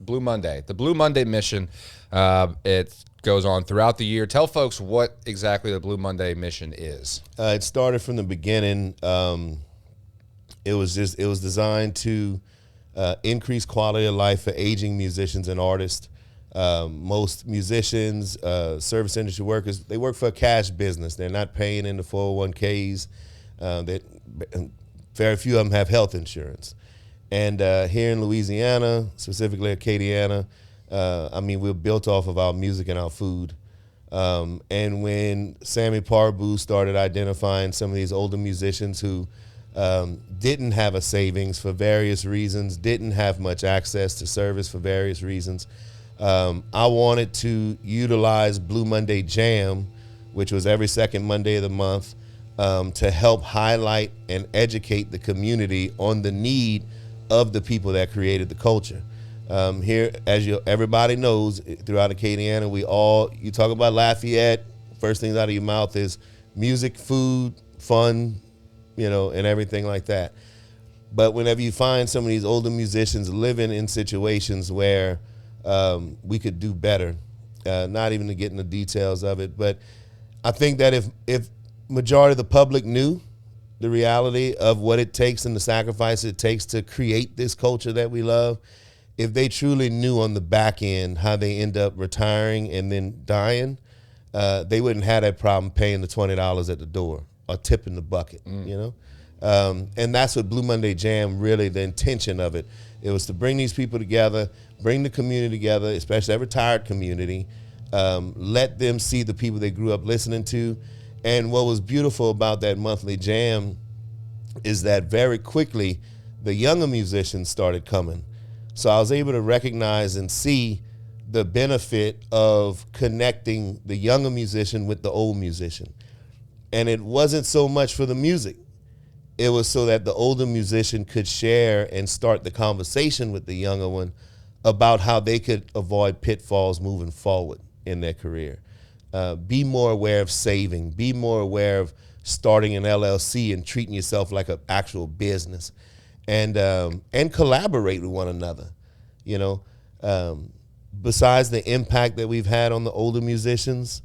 Blue Monday, the Blue Monday mission. It goes on throughout the year. Tell folks what exactly the Blue Monday mission is. It started from the beginning. It was designed to increase quality of life for aging musicians and artists. Most musicians, service industry workers, they work for a cash business. They're not paying into 401ks. Very few of them have health insurance. And here in Louisiana, specifically Acadiana, we're built off of our music and our food. And when Sammy Parbu started identifying some of these older musicians who didn't have a savings for various reasons, didn't have much access to service for various reasons, I wanted to utilize Blue Monday Jam, which was every second Monday of the month, to help highlight and educate the community on the need of the people that created the culture. Here, as everybody knows, throughout Acadiana, you talk about Lafayette, first things out of your mouth is music, food, fun, and everything like that. But whenever you find some of these older musicians living in situations where we could do better, not even to get into the details of it, but I think that if majority of the public knew the reality of what it takes and the sacrifice it takes to create this culture that we love, if they truly knew on the back end how they end up retiring and then dying, they wouldn't have that problem paying the $20 at the door or tipping the bucket, And that's what Blue Monday Jam, really the intention of it. It was to bring these people together, bring the community together, especially a retired community, let them see the people they grew up listening to. And what was beautiful about that monthly jam is that very quickly the younger musicians started coming. So I was able to recognize and see the benefit of connecting the younger musician with the old musician. And it wasn't so much for the music. It was so that the older musician could share and start the conversation with the younger one about how they could avoid pitfalls moving forward in their career. Be more aware of saving. Be more aware of starting an LLC and treating yourself like an actual business, and collaborate with one another. Besides the impact that we've had on the older musicians,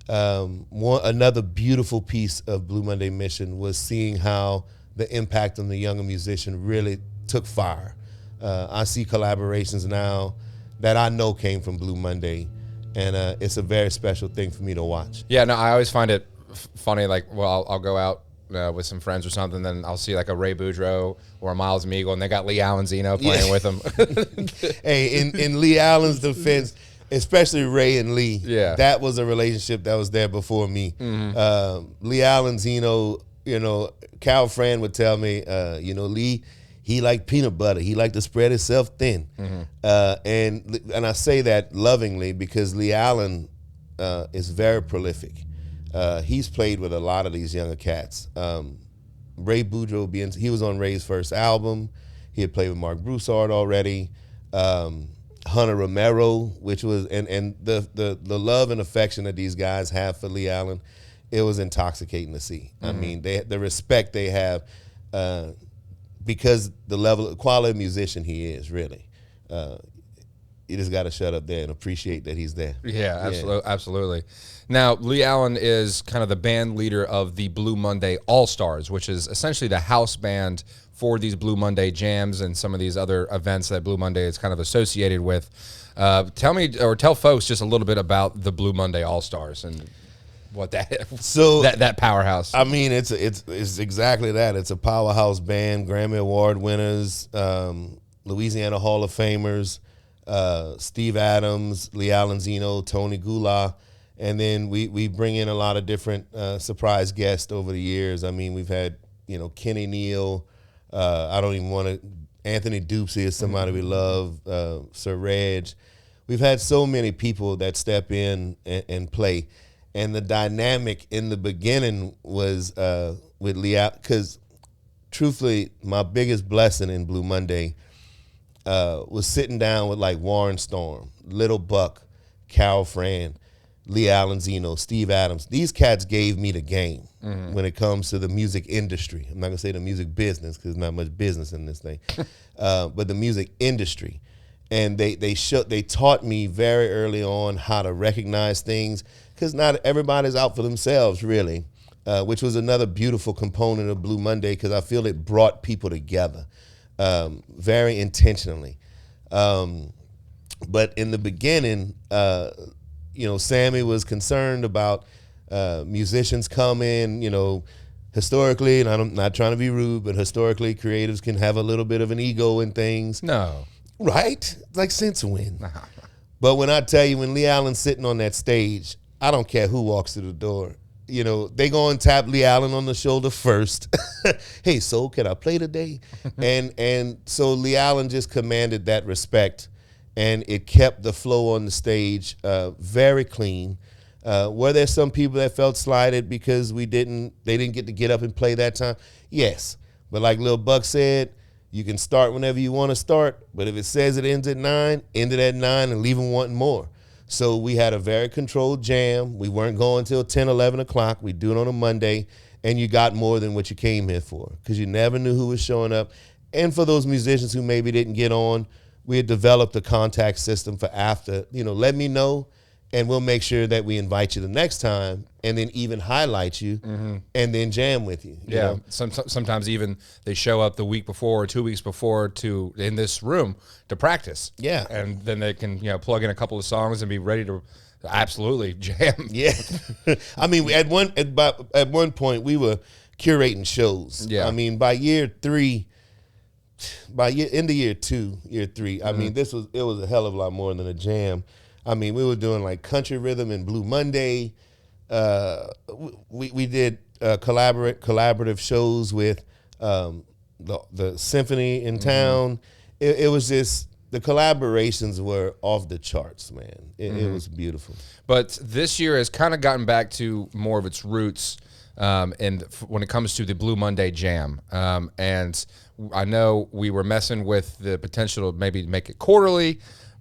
another beautiful piece of Blue Monday Mission was seeing how the impact on the younger musician really took fire. I see collaborations now that I know came from Blue Monday, and it's a very special thing for me to watch. Yeah, no, I always find it funny. I'll go out with some friends or something, then I'll see like a Ray Boudreaux or a Miles Meagle, and they got Lee Allen Zeno playing with them. Hey, in Lee Allen's defense, especially Ray and Lee, that was a relationship that was there before me. Mm-hmm. Lee Allen Zeno, Cal Fran would tell me, Lee, he liked peanut butter. He liked to spread himself thin. Mm-hmm. And I say that lovingly because Lee Allen is very prolific. He's played with a lot of these younger cats. Ray Boudreaux, he was on Ray's first album. He had played with Mark Broussard already. Hunter Romero, which was, and the love and affection that these guys have for Lee Allen, it was intoxicating to see. Mm-hmm. I mean, the respect they have, because the level of quality of musician he is, really. You just got to shut up there and appreciate that he's there. Yeah, absolutely. Now, Lee Allen is kind of the band leader of the Blue Monday All-Stars, which is essentially the house band for these Blue Monday jams and some of these other events that Blue Monday is kind of associated with. Tell folks just a little bit about the Blue Monday All-Stars and what that powerhouse. I mean, it's exactly that. It's a powerhouse band, Grammy Award winners, Louisiana Hall of Famers, Steve Adams, Lee Allen Zeno, Tony Gula, and then we bring in a lot of different surprise guests over the years. I mean, we've had Kenny Neal, Anthony Dupsy is somebody we love, Sir Reg. We've had so many people that step in and play, and the dynamic in the beginning was with Lee, because truthfully, my biggest blessing in Blue Monday was sitting down with like Warren Storm, Little Buck, Cal Fran, Lee Allen Zeno, Steve Adams. These cats gave me the game when it comes to the music industry. I'm not going to say the music business because there's not much business in this thing, but the music industry. and they taught me very early on how to recognize things, because not everybody's out for themselves, really, which was another beautiful component of Blue Monday, because I feel it brought people together very intentionally. But in the beginning, Sammy was concerned about musicians coming, historically, and I'm not trying to be rude, but historically, creatives can have a little bit of an ego in things. No. Right? Like, since when? But when I tell you, when Lee Allen's sitting on that stage, I don't care who walks through the door. They go and tap Lee Allen on the shoulder first. Hey, so can I play today? and so Lee Allen just commanded that respect, and it kept the flow on the stage very clean. Were there some people that felt slighted because they didn't get up and play that time? Yes. But like Lil Buck said, you can start whenever you want to start, but if it says it ends at 9, end it at 9 and leave them wanting more. So we had a very controlled jam. We weren't going till 10, 11 o'clock. We do it on a Monday, and you got more than what you came here for, because you never knew who was showing up. And for those musicians who maybe didn't get on, we had developed a contact system for after, let me know, and we'll make sure that we invite you the next time, and then even highlight you, and then jam with you. you know? Sometimes even they show up the week before or 2 weeks before in this room to practice. Yeah. And then they can plug in a couple of songs and be ready to absolutely jam. Yeah. I mean, at one point we were curating shows. Yeah. I mean, by year 3, end of year 2, year 3, I mean, it was a hell of a lot more than a jam. I mean, we were doing like country rhythm and Blue Monday. We did collaborative shows with the symphony in town. It was just, the collaborations were off the charts, man. It was beautiful. But this year has kind of gotten back to more of its roots, and when it comes to the Blue Monday Jam. And I know we were messing with the potential to maybe make it quarterly,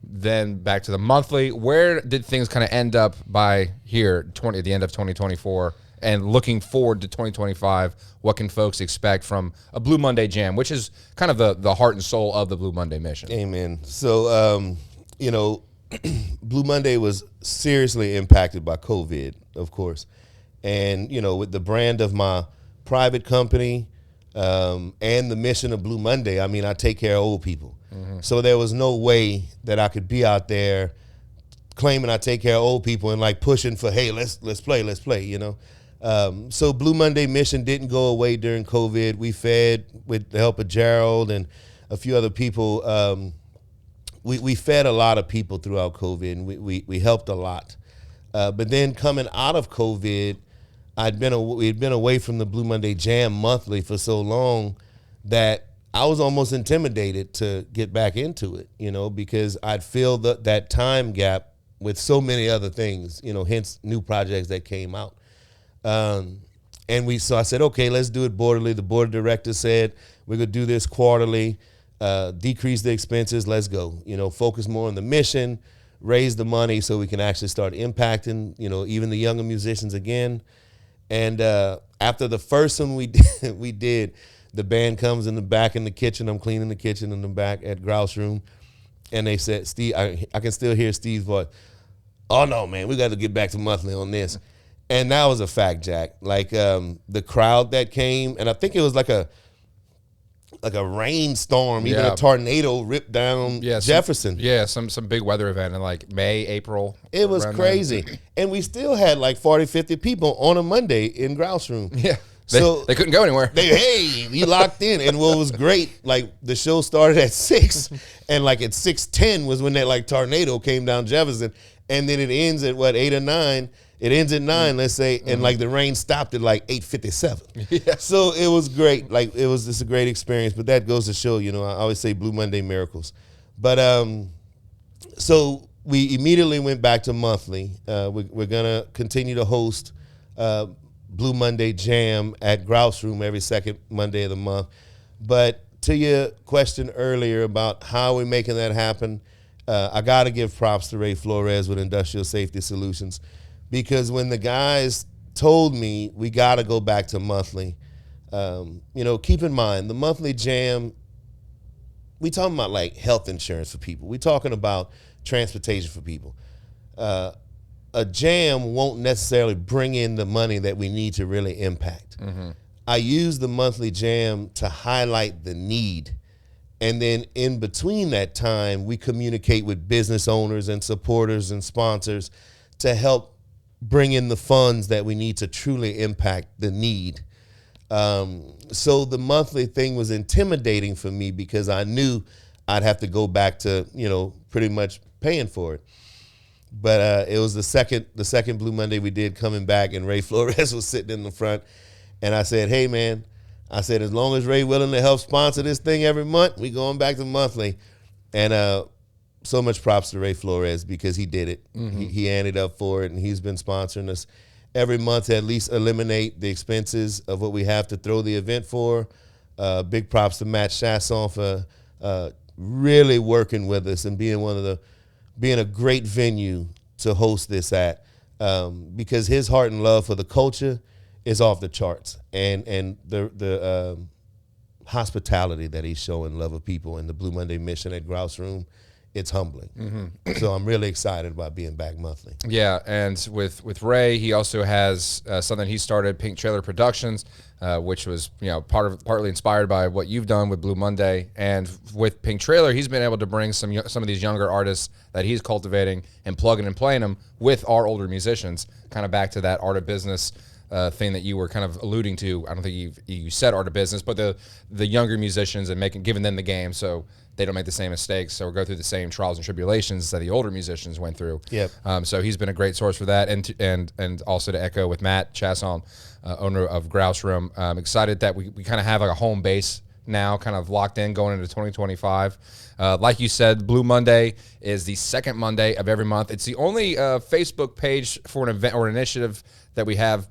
then back to the monthly. Where did things kind of end up by here, at the end of 2024? And looking forward to 2025, what can folks expect from a Blue Monday Jam, which is kind of the heart and soul of the Blue Monday mission? Amen. So, Blue Monday was seriously impacted by COVID, of course. And, with the brand of my private company and the mission of Blue Monday, I mean, I take care of old people. So there was no way that I could be out there claiming I take care of old people and like pushing for, hey, let's play. So Blue Monday mission didn't go away during COVID. We fed, with the help of Gerald and a few other people. We fed a lot of people throughout COVID, and we helped a lot. But then coming out of COVID, we'd been away from the Blue Monday Jam monthly for so long that I was almost intimidated to get back into it, because I'd feel that time gap with so many other things, hence new projects that came out. So I said, okay, let's do it quarterly. The board of directors said, we're going to do this quarterly, decrease the expenses, let's go. Focus more on the mission, raise the money so we can actually start impacting, even the younger musicians again. And after the first one we did, the band comes in the back in the kitchen. I'm cleaning the kitchen in the back at Grouse Room. And they said, Steve, I can still hear Steve's voice. Oh, no, man, we got to get back to monthly on this. And that was a fact, Jack. Like the crowd that came, and I think it was like a rainstorm, even a tornado ripped down Jefferson. Some big weather event in like May, April. It was crazy. And we still had like 40, 50 people on a Monday in Grouse Room. Yeah. They couldn't go anywhere. We locked in. And what was great, like the show started at 6, and like at 6:10 was when that like tornado came down Jefferson. And then it ends at 8 or 9. It ends at 9, let's say, and like the rain stopped at like 8:57. Yeah. So it was great. Like it was just a great experience. But that goes to show, I always say Blue Monday miracles. But so we immediately went back to monthly. We're gonna continue to host Blue Monday Jam at Grouse Room every second Monday of the month. But to your question earlier about how we're making that happen, I got to give props to Ray Flores with Industrial Safety Solutions, because when the guys told me we got to go back to monthly, keep in mind the monthly jam we talking about like health insurance for people. We talking about transportation for people. A jam won't necessarily bring in the money that we need to really impact. I use the monthly jam to highlight the need. And then in between that time, we communicate with business owners and supporters and sponsors to help bring in the funds that we need to truly impact the need. So the monthly thing was intimidating for me because I knew I'd have to go back to, pretty much paying for it. But it was the second Blue Monday we did coming back, and Ray Flores was sitting in the front. And I said, hey, man, as long as Ray willing to help sponsor this thing every month, we going back to monthly. And so much props to Ray Flores because he did it. He ended up for it, and he's been sponsoring us every month to at least eliminate the expenses of what we have to throw the event for. Big props to Matt Chasson for really working with us and being a great venue to host this at, because his heart and love for the culture is off the charts, and the hospitality that he's showing, love of people, and the Blue Monday mission at Grouse Room, it's humbling. So I'm really excited about being back monthly. Yeah, and with Ray, he also has something he started, Pink Trailer Productions, which was partly inspired by what you've done with Blue Monday. And with Pink Trailer, he's been able to bring some of these younger artists that he's cultivating and plugging and playing them with our older musicians, kind of back to that art of business thing that you were kind of alluding to. I don't think you said art of business, but the younger musicians and giving them the game so they don't make the same mistakes or go through the same trials and tribulations that the older musicians went through. Yep. So he's been a great source for that, and also to echo with Matt Chasson, owner of Grouse Room. Excited that we kind of have like a home base now, kind of locked in going into 2025. Like you said, Blue Monday is the second Monday of every month. It's the only Facebook page for an event or an initiative that we have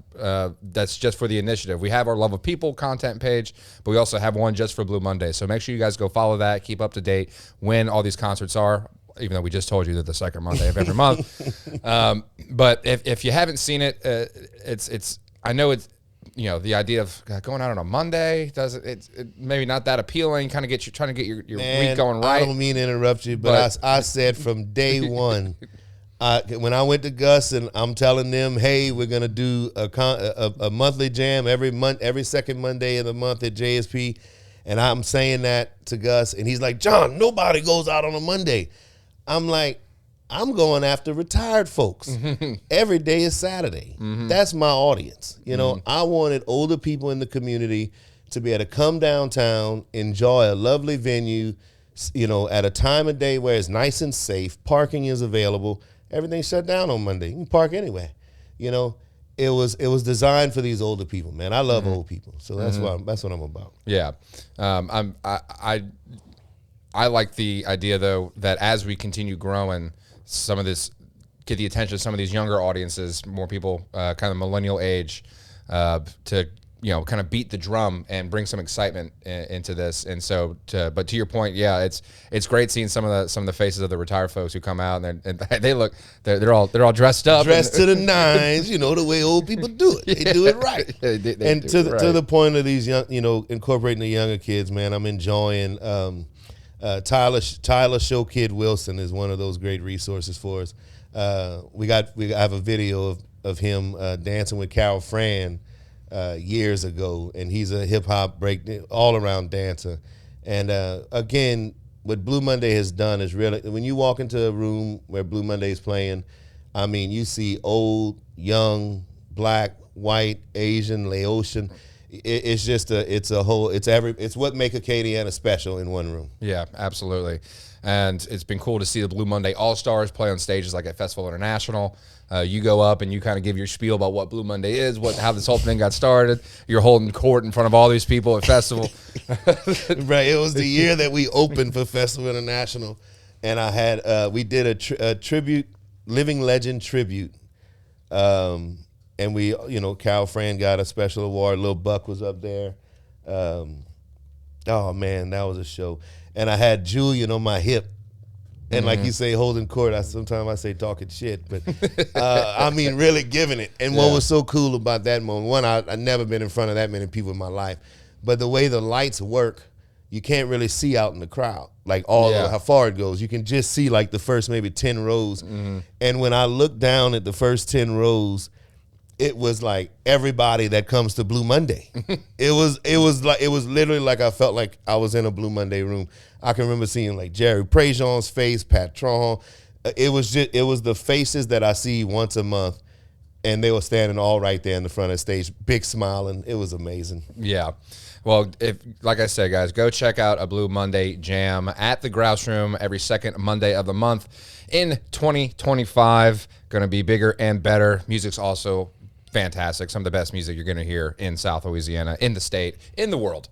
that's just for the initiative. We have our Love of People content page, but we also have one just for Blue Monday. So make sure you guys go follow that, keep up to date when all these concerts are, even though we just told you that the second Monday of every month. But if you haven't seen it, I know it's, the idea of going out on a Monday it's maybe not that appealing. Kind of trying to get your week going right. I don't mean to interrupt you, but I said from day one, when I went to Gus and I'm telling them, hey, we're gonna do a monthly jam every second Monday of the month at JSP, and I'm saying that to Gus, and he's like, John, nobody goes out on a Monday. I'm like, I'm going after retired folks. Every day is Saturday. That's my audience. I wanted older people in the community to be able to come downtown, enjoy a lovely venue, at a time of day where it's nice and safe, parking is available. Everything's shut down on Monday. You can park anywhere. It was designed for these older people, man. I love old people, so that's what I'm about. Yeah, I like the idea though that as we continue growing, some of this get the attention of some of these younger audiences, more people, kind of millennial age, to kind of beat the drum and bring some excitement into this. And so, but to your point, yeah, it's great seeing some of the faces of the retired folks who come out and they're all dressed up, dressed to the nines, the way old people do it. They do it right. To the point of these young, incorporating the younger kids, man, I'm enjoying. Tyler Show Kid Wilson is one of those great resources for us. We have a video of him dancing with Carol Fran years ago, and he's a hip hop break all around dancer. And again, what Blue Monday has done is really, when you walk into a room where Blue Monday is playing, I mean, you see old, young, black, white, Asian, Laotian. It's just it's what make Acadiana special in one room. Yeah, absolutely. And it's been cool to see the Blue Monday All-Stars play on stages like at Festival International. You go up and you kind of give your spiel about what Blue Monday is, how this whole thing got started. You're holding court in front of all these people at Festival. Right. It was the year that we opened for Festival International, and I had we did a tribute, living legend tribute. And we, Cal Fran got a special award. Lil Buck was up there. Oh man, that was a show. And I had Julian on my hip, and like you say, holding court. Sometimes I say talking shit, but I mean really giving it. And what was so cool about that moment? One, I've never been in front of that many people in my life, but the way the lights work, you can't really see out in the crowd. like all Yeah. of how far it goes. You can just see like the first maybe 10 rows. And when I looked down at the first 10 rows, it was like everybody that comes to Blue Monday. it was literally like I felt like I was in a Blue Monday room. I can remember seeing like Jerry Prejean's face, Patron. It was the faces that I see once a month, and they were standing all right there in the front of the stage, big smiling. It was amazing. Yeah. Well, like I said, guys, go check out a Blue Monday jam at the Grouse Room every second Monday of the month in 2025. Going to be bigger and better. Music's also fantastic. Some of the best music you're going to hear in South Louisiana, in the state, in the world.